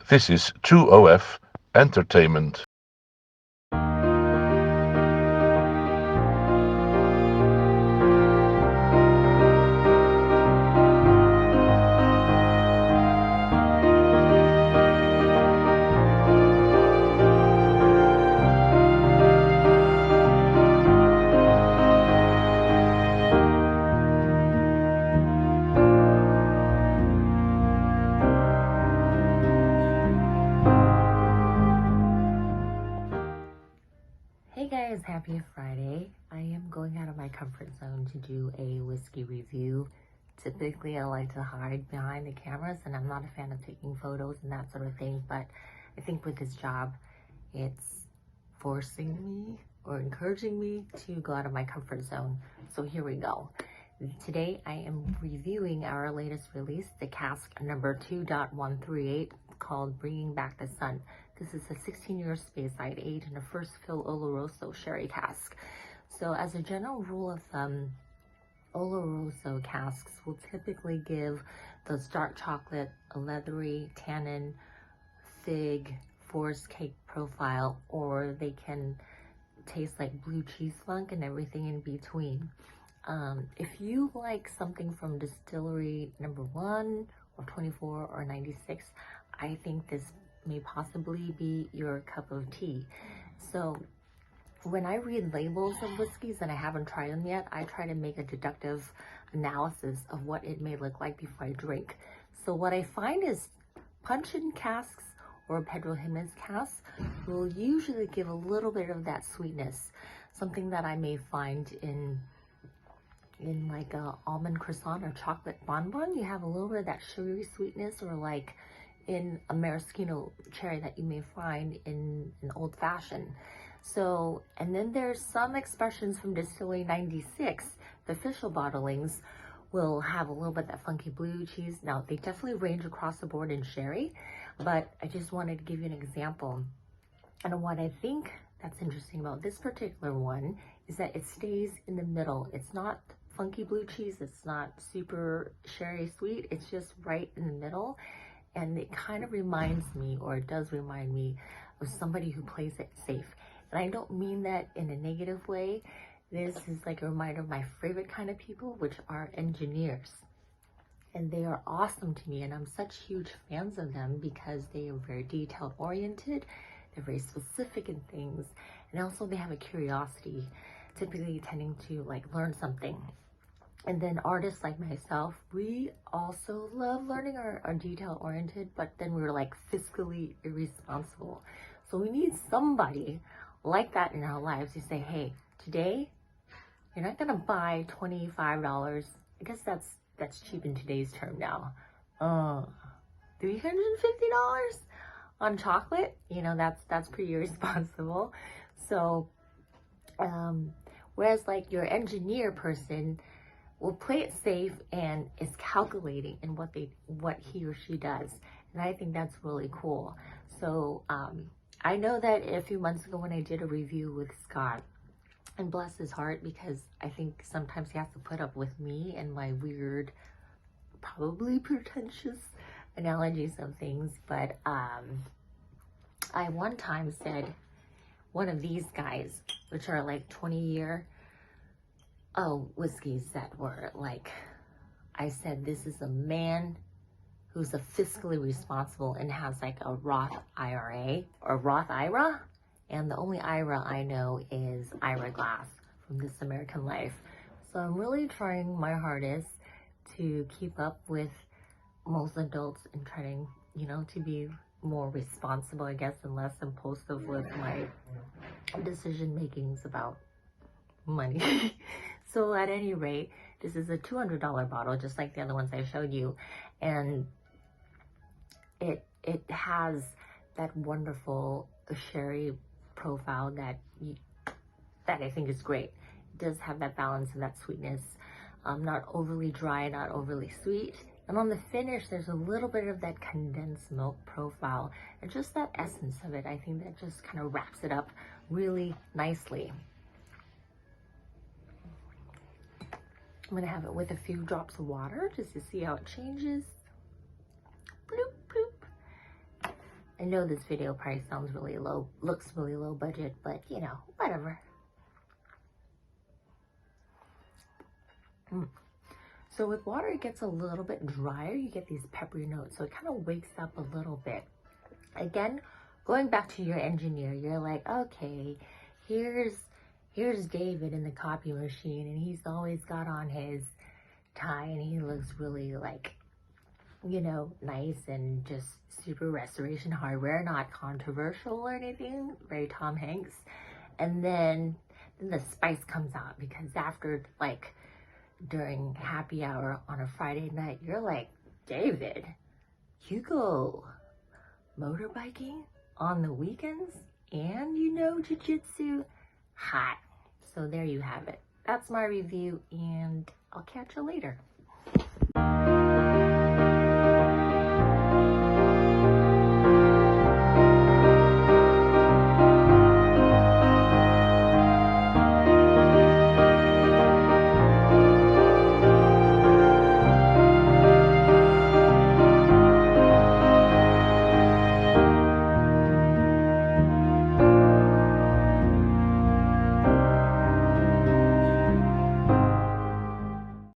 This is 2OF Entertainment. Hey guys, happy Friday. I am going out of my comfort zone to do a whiskey review. Typically I like to hide behind the cameras and I'm not a fan of taking photos and that sort of thing, but I think with this job it's forcing me or encouraging me to go out of my comfort zone. So here we go. Today I am reviewing our latest release, the cask number 2.138 called Bringing Back the Sun. This is a 16-year Speyside aged in a first fill Oloroso sherry cask. So as a general rule of thumb, Oloroso casks will typically give those dark chocolate, a leathery, tannin, fig, forest cake profile, or they can taste like blue cheese funk and everything in between. If you like something from distillery number 1 or 24 or 96, I think this may possibly be your cup of tea. So when I read labels of whiskeys and I haven't tried them yet, I try to make a deductive analysis of what it may look like before I drink. So what I find is puncheon casks or Pedro Jimenez casks will usually give a little bit of that sweetness, something that I may find in like a almond croissant or chocolate bonbon. You have a little bit of that sugary sweetness, or like in a maraschino cherry that you may find in an old fashioned. So, and then there's some expressions from Distillery 96. The official bottlings will have a little bit of that funky blue cheese. Now, they definitely range across the board in sherry, but I just wanted to give you an example. And what I think that's interesting about this particular one is that it stays in the middle. It's not funky blue cheese. It's not super sherry sweet. It's just right in the middle. And it kind of reminds me, or it does remind me, of somebody who plays it safe. And I don't mean that in a negative way. This is like a reminder of my favorite kind of people, which are engineers. And they are awesome to me, and I'm such huge fans of them because they are very detail oriented. They're very specific in things, and also they have a curiosity, typically tending to like learn something. And then artists like myself, we also love learning, our detail oriented, but then we're like fiscally irresponsible. So we need somebody like that in our lives to say, hey, today you're not gonna buy $25. I guess that's cheap in today's term now. $350 on chocolate, you know, that's pretty irresponsible. So whereas like your engineer person will play it safe and is calculating in what he or she does. And I think that's really cool. So I know that a few months ago when I did a review with Scott, and bless his heart, because I think sometimes he has to put up with me and my weird, probably pretentious analogies of things, but I one time said one of these guys, which are like 20-year whiskeys that were like, I said, this is a man who's a fiscally responsible and has like a Roth IRA or Roth IRA. And the only IRA I know is Ira Glass from This American Life. So I'm really trying my hardest to keep up with most adults and trying, you know, to be more responsible, I guess, and less impulsive with my decision makings about money. So at any rate, this is a $200 bottle, just like the other ones I showed you. And it has that wonderful sherry profile that I think is great. It does have that balance and that sweetness, not overly dry, not overly sweet. And on the finish, there's a little bit of that condensed milk profile, and just that essence of it, I think that just kind of wraps it up really nicely. I'm gonna have it with a few drops of water just to see how it changes. Bloop, bloop. know this video probably sounds really low, looks really low budget, but you know, whatever. So with water, it gets a little bit drier. You get these peppery notes, so it kind of wakes up a little bit. Again, going back to your engineer, you're like, okay, here's David in the copy machine, and he's always got on his tie, and he looks really like, you know, nice and just super restoration hardware, not controversial or anything, very Tom Hanks. And then the spice comes out, because after, like, during happy hour on a Friday night, you're like, David, you go motorbiking on the weekends and you know jiu-jitsu? Hot. So there you have it. That's my review, and I'll catch you later.